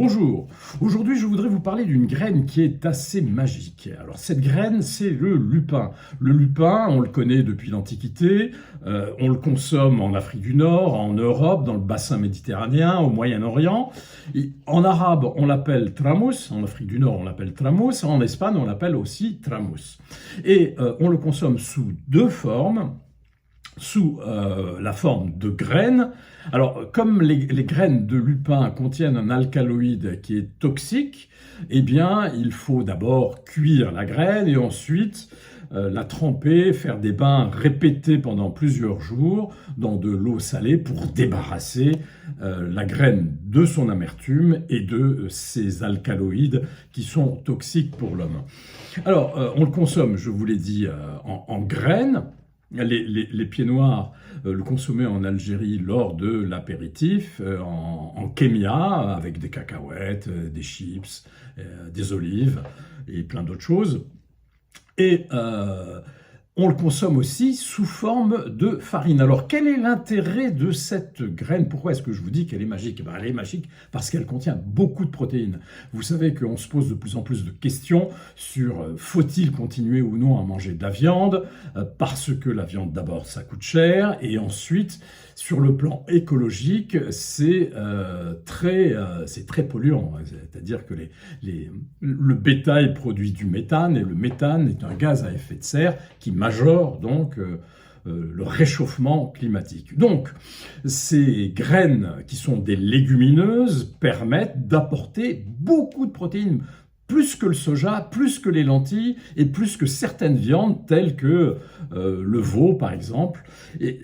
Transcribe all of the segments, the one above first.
Bonjour, aujourd'hui je voudrais vous parler d'une graine qui est assez magique. Alors cette graine c'est le lupin. Le lupin on le connaît depuis l'Antiquité, on le consomme en Afrique du Nord, en Europe, dans le bassin méditerranéen, au Moyen-Orient. En arabe on l'appelle tramous, en Afrique du Nord on l'appelle tramous, en Espagne on l'appelle aussi tramous. Et on le consomme sous deux formes. Sous la forme de graines. Alors, comme les graines de lupin contiennent un alcaloïde qui est toxique, eh bien, il faut d'abord cuire la graine et ensuite la tremper, faire des bains répétés pendant plusieurs jours dans de l'eau salée pour débarrasser la graine de son amertume et de ces alcaloïdes qui sont toxiques pour l'homme. Alors, on le consomme, je vous l'ai dit, en graines. Les pieds noirs le consommaient en Algérie lors de l'apéritif, en Kémia, avec des cacahuètes, des chips, des olives et plein d'autres choses. Et on le consomme aussi sous forme de farine. Alors, quel est l'intérêt de cette graine? Pourquoi est-ce que je vous dis qu'elle est magique? Elle est magique parce qu'elle contient beaucoup de protéines. Vous savez qu'on se pose de plus en plus de questions sur faut-il continuer ou non à manger de la viande, parce que la viande, d'abord, ça coûte cher, et ensuite, sur le plan écologique, c'est très polluant. C'est-à-dire que le bétail produit du méthane, et le méthane est un gaz à effet de serre qui majore donc le réchauffement climatique. Donc, ces graines qui sont des légumineuses permettent d'apporter beaucoup de protéines, plus que le soja, plus que les lentilles et plus que certaines viandes telles que le veau par exemple. Et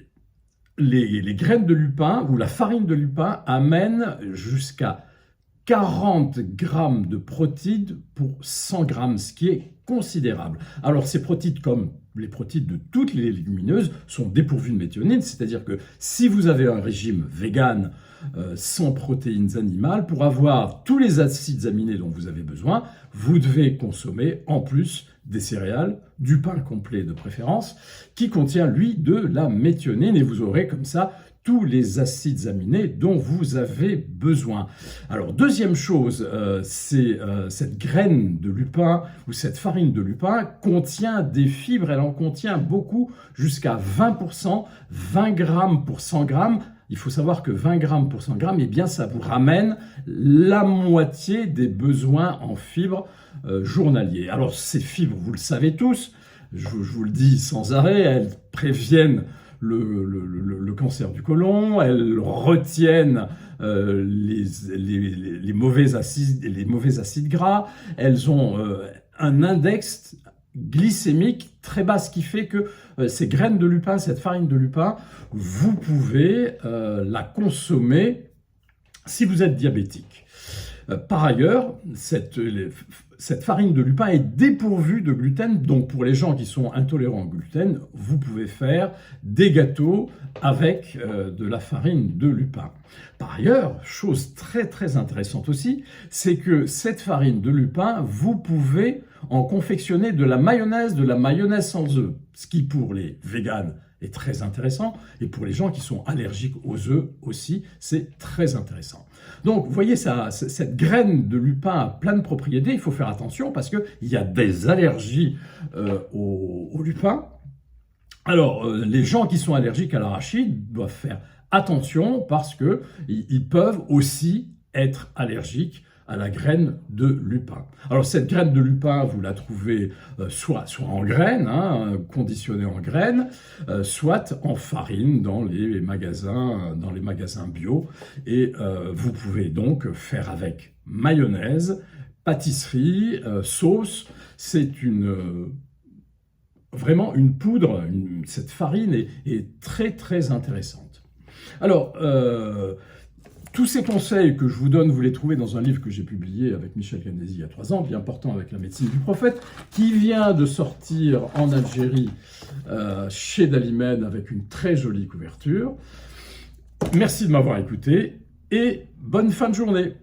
les graines de lupin ou la farine de lupin amènent jusqu'à 40 grammes de protides pour 100 grammes, ce qui est considérable. Alors ces protides, comme les protides de toutes les légumineuses, sont dépourvues de méthionine, c'est-à-dire que si vous avez un régime vegan sans protéines animales, pour avoir tous les acides aminés dont vous avez besoin, vous devez consommer en plus des céréales, du pain complet de préférence, qui contient lui de la méthionine, et vous aurez comme ça tous les acides aminés dont vous avez besoin. Alors, deuxième chose, cette graine de lupin ou cette farine de lupin contient des fibres, elle en contient beaucoup, jusqu'à 20%, 20 grammes pour 100 grammes. Il faut savoir que 20 grammes pour 100 grammes, eh bien, ça vous ramène la moitié des besoins en fibres journaliers. Alors, ces fibres, vous le savez tous, je vous le dis sans arrêt, elles préviennent le cancer du côlon, elles retiennent les mauvais acides gras, elles ont un index glycémique très bas, ce qui fait que ces graines de lupin, cette farine de lupin, vous pouvez la consommer si vous êtes diabétique. Par ailleurs, cette farine de lupin est dépourvue de gluten, donc pour les gens qui sont intolérants au gluten, vous pouvez faire des gâteaux avec de la farine de lupin. Par ailleurs, chose très intéressante aussi, c'est que cette farine de lupin, vous pouvez en confectionner de la mayonnaise sans œufs, ce qui pour les véganes est très intéressant, et pour les gens qui sont allergiques aux œufs aussi, c'est très intéressant. Donc, vous voyez, cette graine de lupin a plein de propriétés, il faut faire attention parce qu'il y a des allergies au lupin. Alors, les gens qui sont allergiques à l'arachide doivent faire attention parce qu'ils peuvent aussi être allergiques à la graine de lupin. Alors cette graine de lupin, vous la trouvez soit en graines, conditionnée en graines, soit en farine dans les magasins bio. Et vous pouvez donc faire avec mayonnaise, pâtisserie, sauce. C'est vraiment une poudre, cette farine est très intéressante. Alors, tous ces conseils que je vous donne, vous les trouvez dans un livre que j'ai publié avec Michel Canesi il y a 3 ans, Bien portant avec la médecine du prophète, qui vient de sortir en Algérie chez Dalimène avec une très jolie couverture. Merci de m'avoir écouté et bonne fin de journée.